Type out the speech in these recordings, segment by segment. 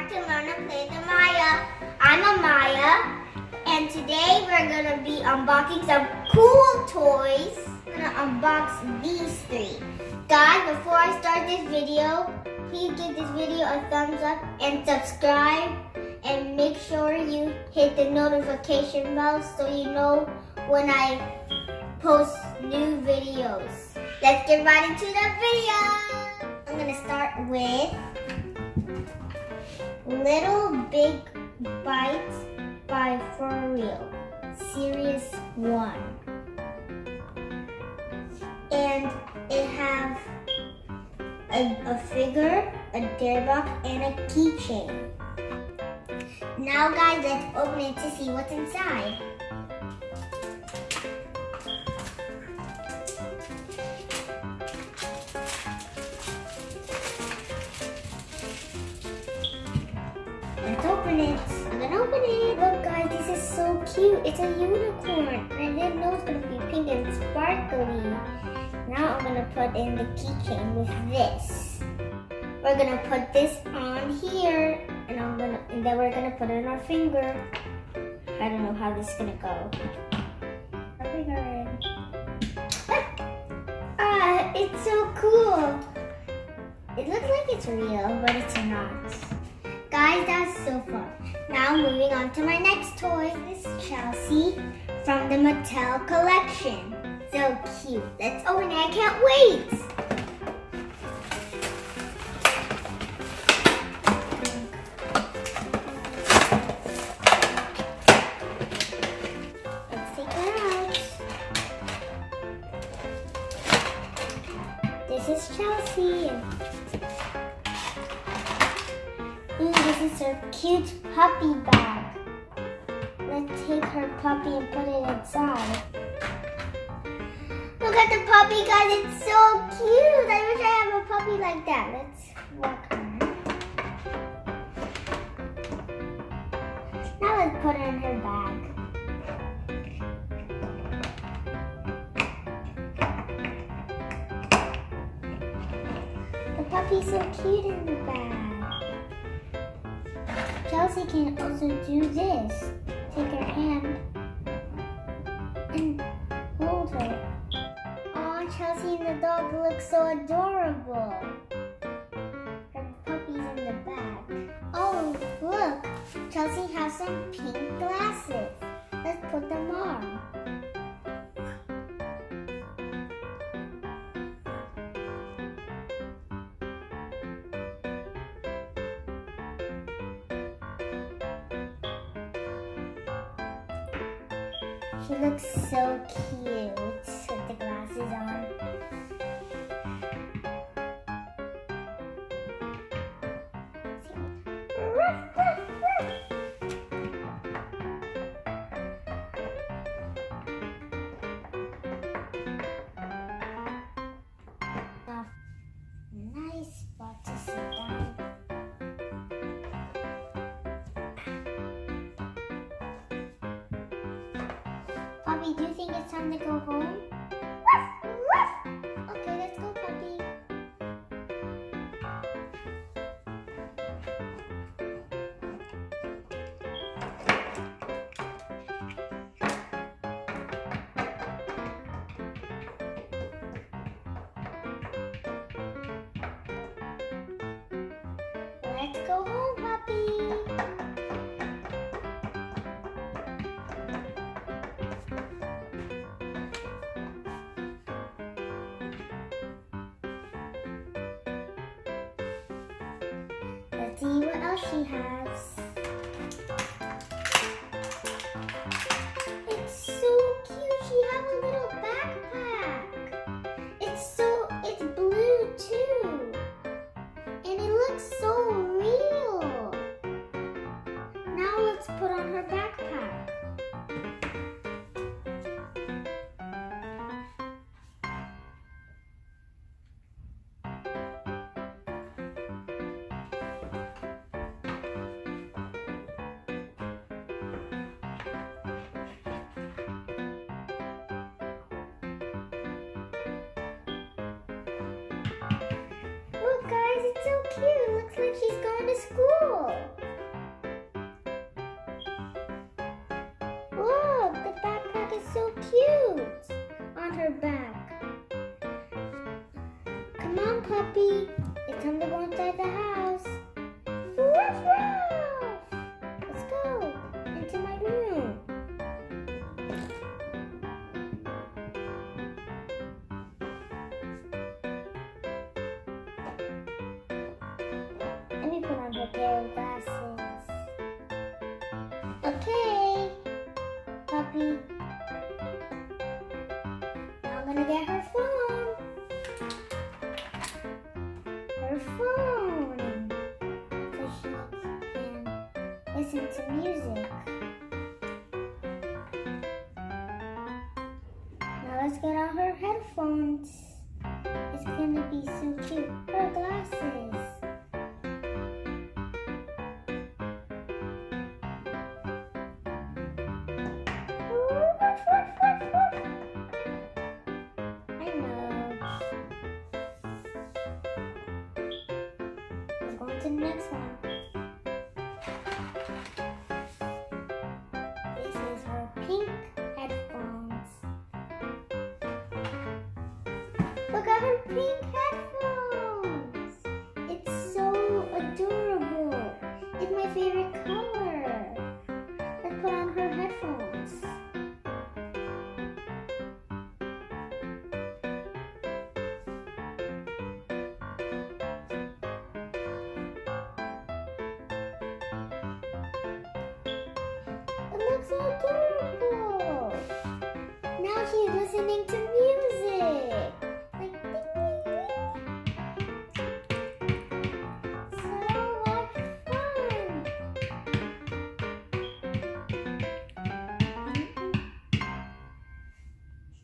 back to Learn and Play with Amayah. I'm Amayah, and today we're gonna be unboxing some cool toys. I'm gonna unbox these three. Guys, before I start this video, please give this video a thumbs up and subscribe, and make sure you hit the notification bell so you know when I post new videos. Let's get right into the video. I'm gonna start with Little Big Bites by For Real, Series 1. And it has a figure, a dare box, and a keychain. Now guys, let's open it to see what's inside. Let's open it. I'm gonna open it. Look guys, this is so cute. It's a unicorn. I didn't know it's gonna be pink and sparkly. Now I'm gonna put in the keychain with this. We're gonna put this on here, and then we're gonna put it on our finger. I don't know how this is gonna go. Our finger in. It's so cool. It looks like it's real, but it's not. Guys, that's so fun. Now moving on to my next toy. This is Chelsea from the Mattel collection. So cute. Let's open it. I can't wait. Let's take her out. This is Chelsea. Ooh, this is her cute puppy bag. Let's take her puppy and put it inside. Look at the puppy, guys. It's so cute. I wish I have a puppy like that. Let's walk her. Now let's put her in her bag. The puppy's so cute in the bag. Chelsea can also do this. Take her hand and hold her. Aw, Chelsea and the dog look so adorable. Her puppy's in the bag. Oh, look. Chelsea has some pink glasses. Let's put them on. She looks so cute with the glasses on. Nice spot to sit down. Puppy, do you think it's time to go home? Okay, let's go, puppy. Let's go home, puppy. Let's see what else she has. It's so cute. She has a little backpack. It's blue too. And it looks so real. Now let's put on her backpack. Look guys, it's so cute. It looks like puppy. It's time to go inside the house. Ruff, ruff. Let's go into my room. Let me put on her pair of glasses. Okay, puppy. Now I'm gonna get her phone. Her phone. So she can listen to music. Now let's get out her headphones. It's gonna be so cute. Her glasses. I know. Let's go on to the next one. This is her pink headphones. Look at her pink headphones. It's so adorable. It's my favorite color. Let's put on her headphones. It looks so adorable. Now she's listening to music. Like so much fun.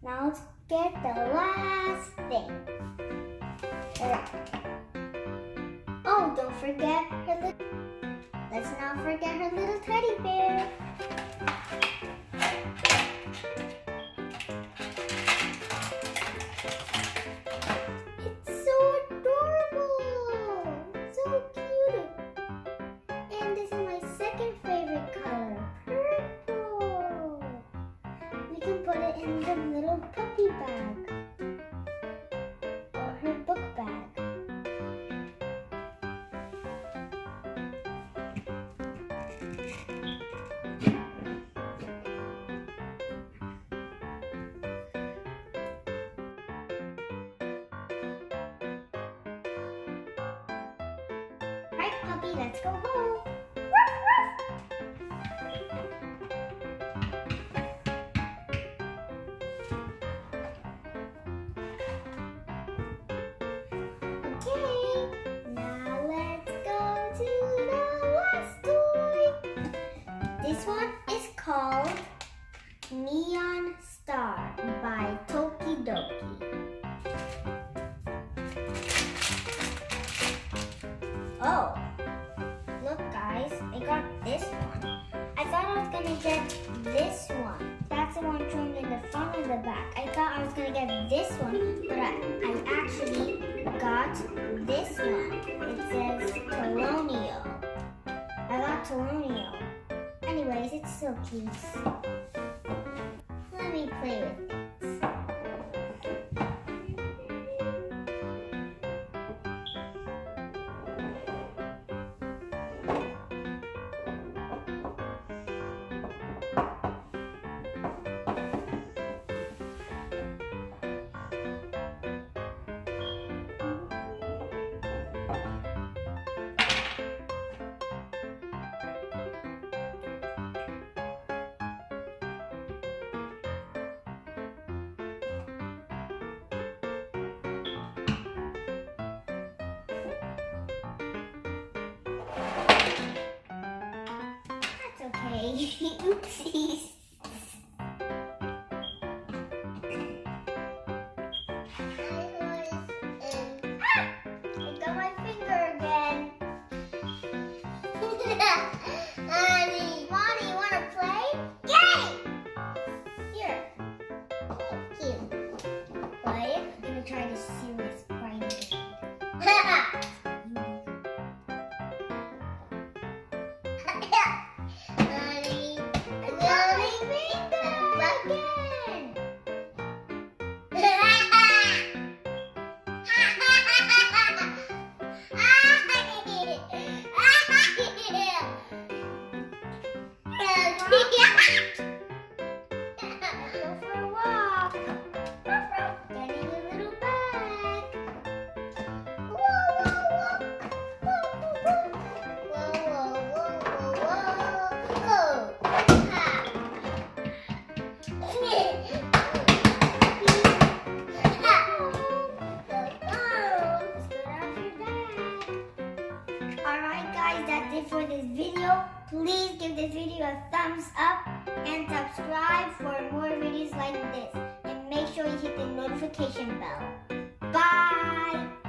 Now let's get the last thing. Oh, don't forget her little. Let's not forget her little teddy bear. It's so adorable, so cute. And this is my second favorite color, purple. We can put it in the little puppy bag or her book bag. Right, puppy, let's go home. Ruff, ruff. Okay, now let's go to the last toy. This one is called Neon Star by Tokidoki. Oh, look guys, I got this one. I thought I was gonna get this one. That's the one shown in the front and the back. I thought I was gonna get this one, but I actually got this one. It says Colonial. I got Colonial. Anyways, it's so cute. Let me play with it. Okay, oopsies. I got my finger again. Mommy, you wanna play? Yay! Here. Thank you. Play. I'm gonna try to serious right again. Mommy, Alright guys, that's it for this video. Please give this video a thumbs up and subscribe for more videos like this. And make sure you hit the notification bell. Bye!